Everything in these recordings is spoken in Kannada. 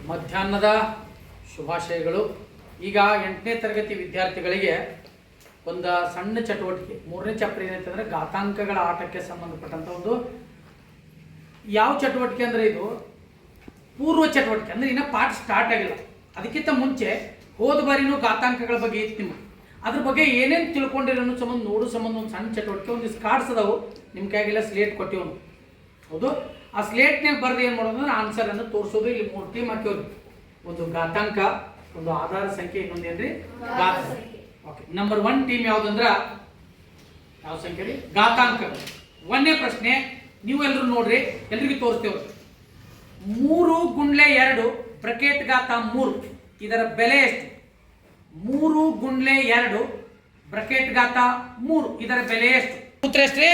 ಮಧ್ಯಾಹ್ನದ ಶುಭಾಶಯಗಳು. ಈಗ 8ನೇ ತರಗತಿ ವಿದ್ಯಾರ್ಥಿಗಳಿಗೆ ಒಂದು ಸಣ್ಣ ಚಟುವಟಿಕೆ, 3ನೇ ಚಾಪ್ಟರ್ ಏನಂತಂದರೆ ಘಾತಾಂಕಗಳ ಆಟಕ್ಕೆ ಸಂಬಂಧಪಟ್ಟಂಥ ಒಂದು ಯಾವ ಚಟುವಟಿಕೆ ಅಂದರೆ ಇದು ಪೂರ್ವ ಚಟುವಟಿಕೆ, ಅಂದರೆ ಇನ್ನೂ ಪಾಠ ಸ್ಟಾರ್ಟ್ ಆಗಿಲ್ಲ. ಅದಕ್ಕಿಂತ ಮುಂಚೆ ಹೋದ ಬಾರಿನೂ ಘಾತಾಂಕಗಳ ಬಗ್ಗೆ ಇತ್ತು ನಿಮಗೆ, ಅದ್ರ ಬಗ್ಗೆ ಏನೇನು ತಿಳ್ಕೊಂಡಿರೋ ಸಂಬಂಧ ನೋಡೋ ಸಂಬಂಧ ಒಂದು ಸಣ್ಣ ಚಟುವಟಿಕೆ, ಒಂದು ಕಾರ್ಡ್ಸ್ ಅದಾವು ನಿಮ್ಮ ಕೈಗೆಲ್ಲ ಸ್ಲೇಟ್ ಕೊಟ್ಟಿವನು. ಹೌದು, ಆ ಸ್ಲೇಟ್ನಾಗ ಬರೆದು ಏನು ಮಾಡೋದು ಅಂದ್ರೆ ಆನ್ಸರನ್ನು ತೋರಿಸೋದು. ಇಲ್ಲಿ 3 ಟೀಮ್ ಹಾಕಿವ್ರಿ, ಒಂದು ಘಾತಾಂಕ, ಒಂದು ಆಧಾರ ಸಂಖ್ಯೆ, ಇನ್ನೊಂದು ಏನ್ರಿ ಘಾತ ಸಂಖ್ಯೆ. ಓಕೆ, ನಂಬರ್ 1 ಟೀಮ್ ಯಾವುದಂದ್ರೆ ಯಾವ ಸಂಖ್ಯೆ ರೀ? ಘಾತಾಂಕ. 1ನೇ ಪ್ರಶ್ನೆ ನೀವು ಎಲ್ಲರೂ ನೋಡ್ರಿ, ಎಲ್ರಿಗೂ ತೋರಿಸ್ತೇವೆ. 3 ಗುಂಡ್ಲೆ 2 ಬ್ರಕೆಟ್ ಘಾತ 3 ಇದರ ಬೆಲೆ ಎಷ್ಟು? 3 ಗುಂಡ್ಲೆ 2 ಬ್ರಕೆಟ್ ಘಾತ 3 ಇದರ ಬೆಲೆ ಎಷ್ಟು? ಸೂತ್ರ ಎಷ್ಟ್ರಿ?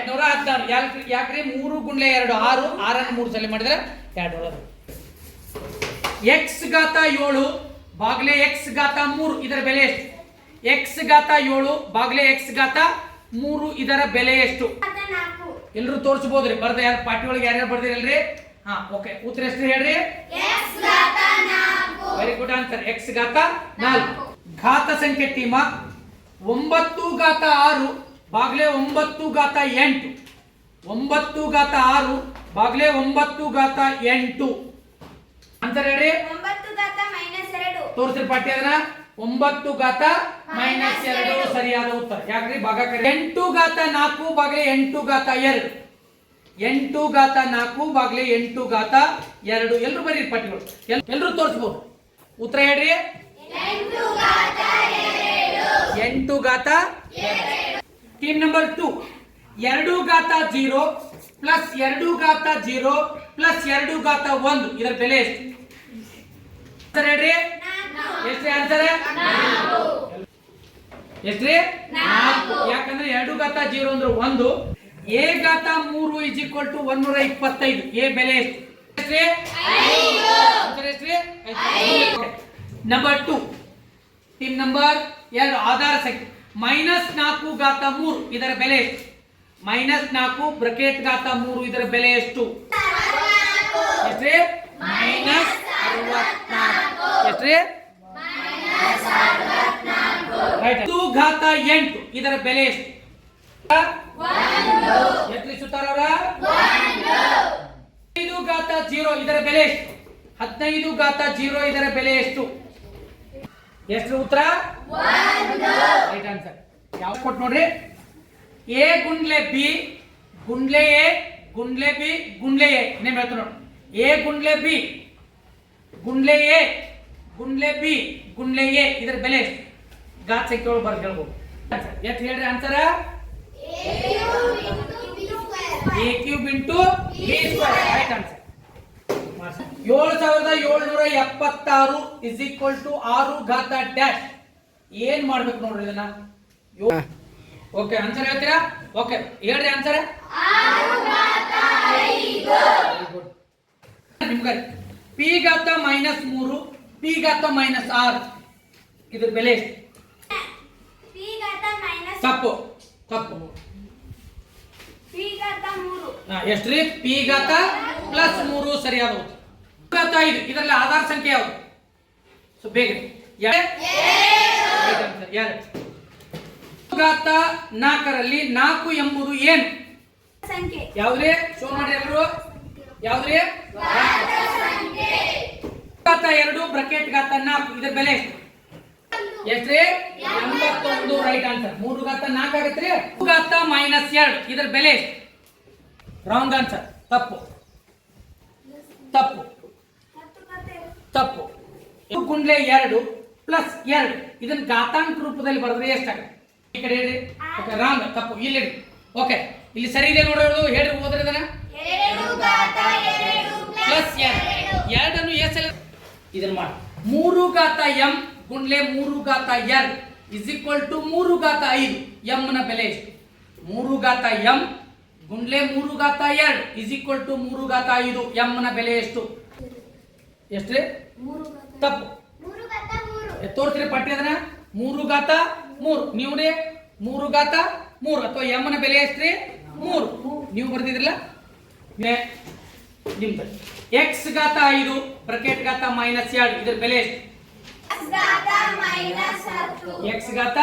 216. ಯಾಕ್ರಿ? 3 ಗುಂಡ್ಲೆ 2 6, 6 3 ಸಲ ಮಾಡಿದ್ರೆ 200. ಎಕ್ಸ್ ಘಾತ 7 ಬಾಗ್ಲೆ ಎಕ್ಸ್ ಘಾತ 3 ಇದರ ಬೆಲೆ ಎಷ್ಟು? ಎಕ್ಸ್ ಘಾತ 7 ಬಾಗ್ಲೆ ಎಕ್ಸ್ ಘಾತ 3 ಇದರ ಬೆಲೆ ಎಷ್ಟು? ಎಲ್ಲರೂ ತೋರಿಸಬಹುದ್ರಿ, ಬರ್ದ ಯಾರು ಪಾಠಿ ಒಳಗೆ ಯಾರ್ಯಾರು ಬರ್ದಿರಲ್ರಿ? ಹಾ, ಓಕೆ. ಉತ್ತರ ಎಷ್ಟು ಹೇಳ್ರಿ? ವೆರಿ ಗುಡ್ ಆನ್ಸರ್, ಎಕ್ಸ್ ಘಾತ 4. ಘಾತ ಸಂಖ್ಯೆ ಟೀಮ 9 ಘಾತ 6 ಬಾಗ್ಲೆ 9 ಘಾತ 8. 9 ಘಾತ 6 ಬಾಗ್ಲೆ 9 ಘಾತ 8 ಆನ್ಸರ್ ಹೇಳ್ರಿ. 9 ಘಾತ -2 ತೋರಿಸ್ರಿ ಪಾಠ್ಯ ಅದನ್ನ. 9 ಘಾತ -2 ಸರಿಯಾದ ಉತ್ತರ. ಯಾಕ್ರಿ? ಭಾಗಾಕಾರ 8 ಘಾತ 4 ಬಾಗ್ಲೆ 8 ಘಾತ 2. 8 ಘಾತ 4 ಬಾಗ್ಲೆ 8 ಘಾತ 2. ಎಲ್ಲರೂ ಬರೀ ಪಾಠಗಳು, ಎಲ್ಲರೂ ತೋರಿಸಬಹುದು. ಉತ್ತರ ಹೇಳ್ರಿ. 8 ಘಾತ 2. 8 ಘಾತ 2. ಟೀಮ್ ನಂಬರ್ 2 2 ಘಾತ 0 ಪ್ಲಸ್ 2 ಘಾತ 0 ಪ್ಲಸ್ 2 ಘಾತ 1 ಇದರ ಬೆಲೆ ಎಷ್ಟು? ಆನ್ಸರ್ ಹೇಳ್ರಿ. ಎಷ್ಟ್ರಿ ಆನ್ಸರ್? ಎಷ್ಟ್ರಿ? 4. ಯಾಕಂದ್ರೆ 2 ಘಾತ 0 ಅಂದ್ರೆ 1. ಎ ಘಾತ 3 ಇಸ್ ಈಕ್ವಲ್ ಟು 125. ಎ ಬೆಲೆ ಎಷ್ಟು? ಎಷ್ಟ್ರಿ? 5. ಆನ್ಸರ್ ಎಷ್ಟ್ರಿ? 5. ನಂಬರ್ 2 ಟೀಮ್ ನಂಬರ್ 2 ಆಧಾರ ಸಂಖ್ಯೆ -4 ಘಾತ 3 ಇದರ ಬೆಲೆ ಎಷ್ಟು? -4 ಬ್ರಕೆಟ್ ಘಾತ 3 ಇದರ ಬೆಲೆ ಎಷ್ಟು? ಎಷ್ಟ್ರಿ? -64. ಎಷ್ಟ್ರಿ? ರೈಟ್. 2 ಘಾತ 8 ಇದರ ಬೆಲೆ ಎಷ್ಟು? 1. ಎಷ್ಟ್ರಿ ಸುತ್ತಾರವರ? 15 ಘಾತ 0 ಇದರ ಬೆಲೆ ಎಷ್ಟು? 15 ಘಾತ 0 ಇದರ ಬೆಲೆ ಎಷ್ಟು? ಎಷ್ಟು ಉತ್ತರ? 1. Right answer. ಯಾವ ಕೊಟ್ಟು ನೋಡ್ರಿ. ಎ ಗುಂಡ್ಲೆ ಬಿ ಗುಂಡ್ಲೆ ಎ ಗುಂಡ್ಲೆ ಬಿ ಗುಂಡ್ಲೆ ಎ. ನೇಮ್ ಹೇಳ್ತಾರೆ ನೋಡಿ. ಎ ಗುಂಡ್ಲೆ ಬಿ ಗುಂಡ್ಲೆ ಎ ಗುಂಡ್ಲೆ ಬಿ ಗುಂಡ್ಲೆ ಎ ಇದರ ಬೆಲೆ ಎಷ್ಟು? ಘಾತ ಸಂಖ್ಯೆ ಒಳಗೆ ಬರ್ದು ಹೇಳ್ಬೋದು. ಎಷ್ಟು ಹೇಳ್ರಿ answer? a cube into b square. Right answer. 7776 is equal to 6 ಘಾತ ಡ್ಯಾಶ್. ಏನ್ ಮಾಡ್ಬೇಕು ನೋಡ್ರಿ ಇದನ್ನ. ಓಕೆ, ಆನ್ಸರ್ ಹೇಳ್ತೀರಾ? ಓಕೆ, ಹೇಳ್ರಿ ಆನ್ಸರ್. 6 ಘಾತ 5. Very good. ನಿಮ್ಗೆ ಪಿ ಘಾತ -3 ಪಿ ಘಾತ -6 ಇದ್ರ ಬೆಲೆ ಎಷ್ಟು? p ಘಾತ ತಪ್ಪು ತಪ್ಪು. p ಘಾತ 3. ಎಷ್ಟ್ರಿ? ಪಿ ಘಾತ +3 ಸರಿಯಾದ ಉತ್ತರ. ಘಾತ 5 ಇದರಲ್ಲಿ ಆಧಾರ ಸಂಖ್ಯೆ ಯಾವುದು? ಸೊ ಬೇಗ ಘಾತ 4ರಲ್ಲಿ 4 ಎಂಬುದು ಏನು ಸಂಖ್ಯೆ? ಯಾವ್ದ್ರಿ? ಶೋ ಮಾಡಿ ಎಲ್ಲರೂ. ಯಾವ್ದ್ರಿ? ಘಾತ 2 ಬ್ರಕೆಟ್ ಘಾತ 4 ಇದರ ಬೆಲೆ ಎಷ್ಟು? ಎಷ್ಟ್ರಿ? 81. Right answer. 3 ಘಾತ 4 ಆಗತ್ರಿ. 2 ಘಾತ -2 ಇದರ ಬೆಲೆ ಎಷ್ಟು? Wrong answer. ತಪ್ಪು ತಪ್ಪು ತಪ್ಪು. 2 ಗುಂಡ್ಲೆ 2 ಪ್ಲಸ್ 2 ಇದನ್ನ ಘಾತಾಂಕ ರೂಪದಲ್ಲಿ ಬರೆದ್ರೆ ಎಷ್ಟಾಗುತ್ತೆ? ಈ ಕಡೆ ಹೇಳ್ರಿ. ಓಕೆ, ರಾಂಗ್, ತಪ್ಪು. ಇಲ್ಲಿ ಹೇಳಿ. ಓಕೆ, ಇಲ್ಲಿ ಸರಿ ಇದೆ ನೋಡೋದು. ಹೇಳ್ರಿ, ಓದ್ರಿ ಇದನ್ನ. 2 ಘಾತ 2 ಪ್ಲಸ್ 2 ಅನ್ನು ಎಸ್ ಇದನ್ನ ಮಾಡಿ. 3 ಘಾತ m ಗುಂಡ್ಲೆ 3 ಘಾತ 2 ಇಸ್ ಈಕ್ವಲ್ ಟು 3 ಘಾತ 5. m ನ ಬೆಲೆ ಎಷ್ಟು? 3 ಘಾತ m ಗುಂಡ್ಲೆ 3 ಘಾತ 2 ಇಸ್ ಈಕ್ವಲ್ ಟು 3 ಘಾತ 5. m ನ ಬೆಲೆ ಎಷ್ಟು? ಎಷ್ಟ್ರಿ? 3 ಘಾತ ತಪ್ಪು. 3 ಘಾತ 3. ತೋರಿಸ್ರಿ ಪಟ್ಟಿ ಅದನ್ನ. 3 ಘಾತ 3 ನೀವು 3 ಘಾತ 3 ಅಥವಾ m ನ ಬೆಲೆ ಎಷ್ಟ್ರಿ? 3 ನೀವು ಬರ್ತಿದ್ರಲ್ಲ. ನಿಮ್ದು ಎಕ್ಸ್ ಘಾತ 5 ಬ್ರಾಕೆಟ್ ಘಾತ ಮೈನಸ್ 2 ಇದರ ಬೆಲೆ ಎಷ್ಟು? ಎಕ್ಸ್ ಘಾತ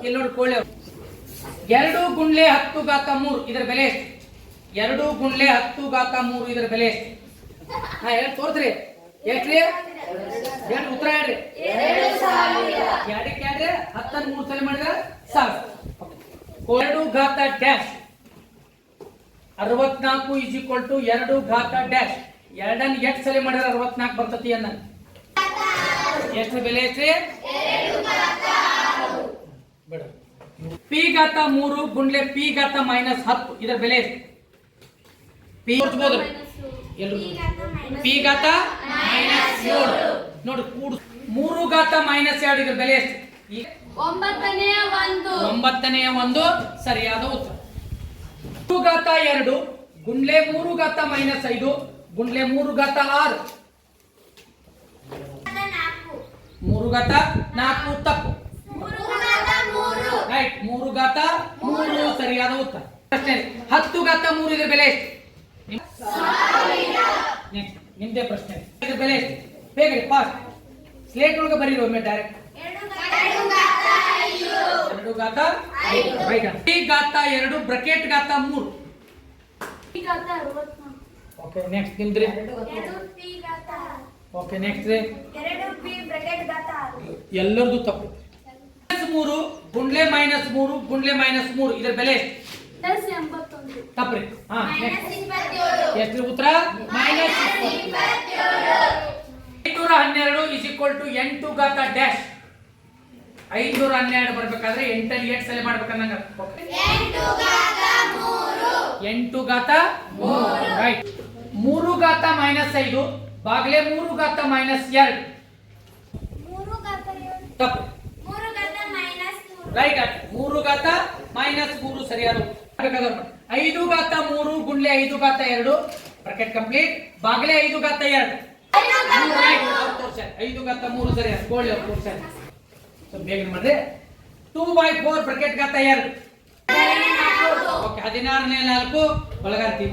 ಇಲ್ಲಿ ನೋಡಿ ಕೋಳಿ 2 ಗುಂಡ್ಲೆ 10 ಘಾತ 3 ಇದರ ಬೆಲೆ ಎಷ್ಟು? 2 ಗುಂಡ್ಲೆ 10 ಘಾತ 3 ಇದರ ಬೆಲೆ ಎಷ್ಟು? ಹಾ ಹೇಳಿ ತೋರ್ಸ್ರಿ ಎಷ್ಟ್ರಿ? ಎಷ್ಟು ಉತ್ತರ ಹೇಳ್ರಿ? 2 ಕ್ಯಾಡ್ರಿ 10 ಅನ್ನು 3 ಸಲ ಮಾಡಿದ್ರೆ 1000. 2 ಘಾತ ಡ್ಯಾಶ್ 64 ಇಸ್ ಈಕ್ವಲ್ ಟು 2 ಘಾತ ಡ್ಯಾಶ್ 2 ಎಷ್ಟು ಸಲ ಮಾಡಿದ್ರೆ 64 ಬರ್ತತಿ ಅನ್ನ ಎಷ್ಟು ಬೆಲೆ ಐತ್ರಿ? ಬೇಡ. ಪಿ ಘಾತ 3 ಗುಂಡ್ಲೆ ಪಿ ಘಾತ ಮೈನಸ್ 10 ಇದರ ಬೆಲೆ ಎಷ್ಟು? ಪಿ ತೋರಿಸಬಹುದು ಎಲ್ಲರೂ ಪಿ ಘಾತ ಮೈನಸ್ 7 ನೋಡಿ ಕೂಡು 3 ಘಾತ ಮೈನಸ್ 2 ಇದರ ಬೆಲೆ ಎಷ್ಟು? 9ನೇ 1 ಸರಿಯಾದ ಉತ್ತರ. 2 ಘಾತ 2 ಗುಂಡ್ಲೆ 3 ಘಾತ ಮೈನಸ್ 5 ಗುಂಡ್ಲೆ 3 ಘಾತ 6 3 ಘಾತ 4 ತಪ್ಪು ರೈಟ್ 3 ಘಾತ 3 ಸರಿಯಾದ ಉತ್ತರ. 10 ಘಾತ 3 ಇದರ ಬೆಲೆ ಎಷ್ಟು? ನೆಕ್ಸ್ಟ್ ನಿಮ್ದೇ ಪ್ರಶ್ನೆ ಇದರ ಬೆಲೆ ಎಷ್ಟು? ಬೇಗ ಫಾಸ್ಟ್ ಸ್ಲೇಟ್ ಒಳಗೆ ಬರೀರಿ ಒಮ್ಮೆ ಡೈರೆಕ್ಟ್. 2 ಘಾತ 5 ರೈಟ್. 3 ಘಾತ 2 ಬ್ರಾಕೆಟ್ ಘಾತ 3 ಓಕೆ ನೆಕ್ಸ್ಟ್ ನಿಮ್ದ್ರಿ ಓಕೆ ನೆಕ್ಸ್ಟ್ ರೀ ಎಲ್ಲರದು ತಪ್ಪು. 3 ಗುಂಡ್ಲೆ ಮೈನಸ್ 3 ಗುಂಡ್ಲೆ ಮೈನಸ್ 3 ಇದರ ಬೆಲೆ ಎಷ್ಟು? ತಪ್ಪ್ರಿ. ಹಾ ಎಷ್ಟು ಉತ್ತರ? ಮೈನಸ್ 512 ಇಸ್ ಈಕ್ವಲ್ ಟು 8 ಘಾತ ಡ್ಯಾಶ್ 512 ಬರ್ಬೇಕಾದ್ರೆ 8 ಅಲ್ಲಿ 8 ಸಲ ಮಾಡ್ಬೇಕಂದಂಗ 8 ಘಾತ 3 ರೈಟ್. 3 ಘಾತ ಮೈನಸ್ 5 ಬಾಗ್ಲೆ 3 ಘಾತ ಮೈನಸ್ 2 ತಪ್ಪು ರೈಟ್. 3 ಘಾತ ಮೈನಸ್ 3 ಸರಿಯಾದ 5 ಘಾತ 3 ಗುಂಡ್ಲೆ 5 ಘಾತ 2 ಬ್ರಾಕೆಟ್ ಕಂಪ್ಲೀಟ್ ಬಾಗ್ಲೆ 5 ಘಾತ 2 5 ಘಾತ 3 ಸರಿಯಾದ ಕೋಳಿ ತೋರ್ಸ ಬೇಗ ಮಾಡ್ರಿ. 2/4 ಬ್ರಾಕೆಟ್ ಘಾತ 2 ಓಕೆ 16ನೇ 4 ಒಳಗಾರ್ತಿ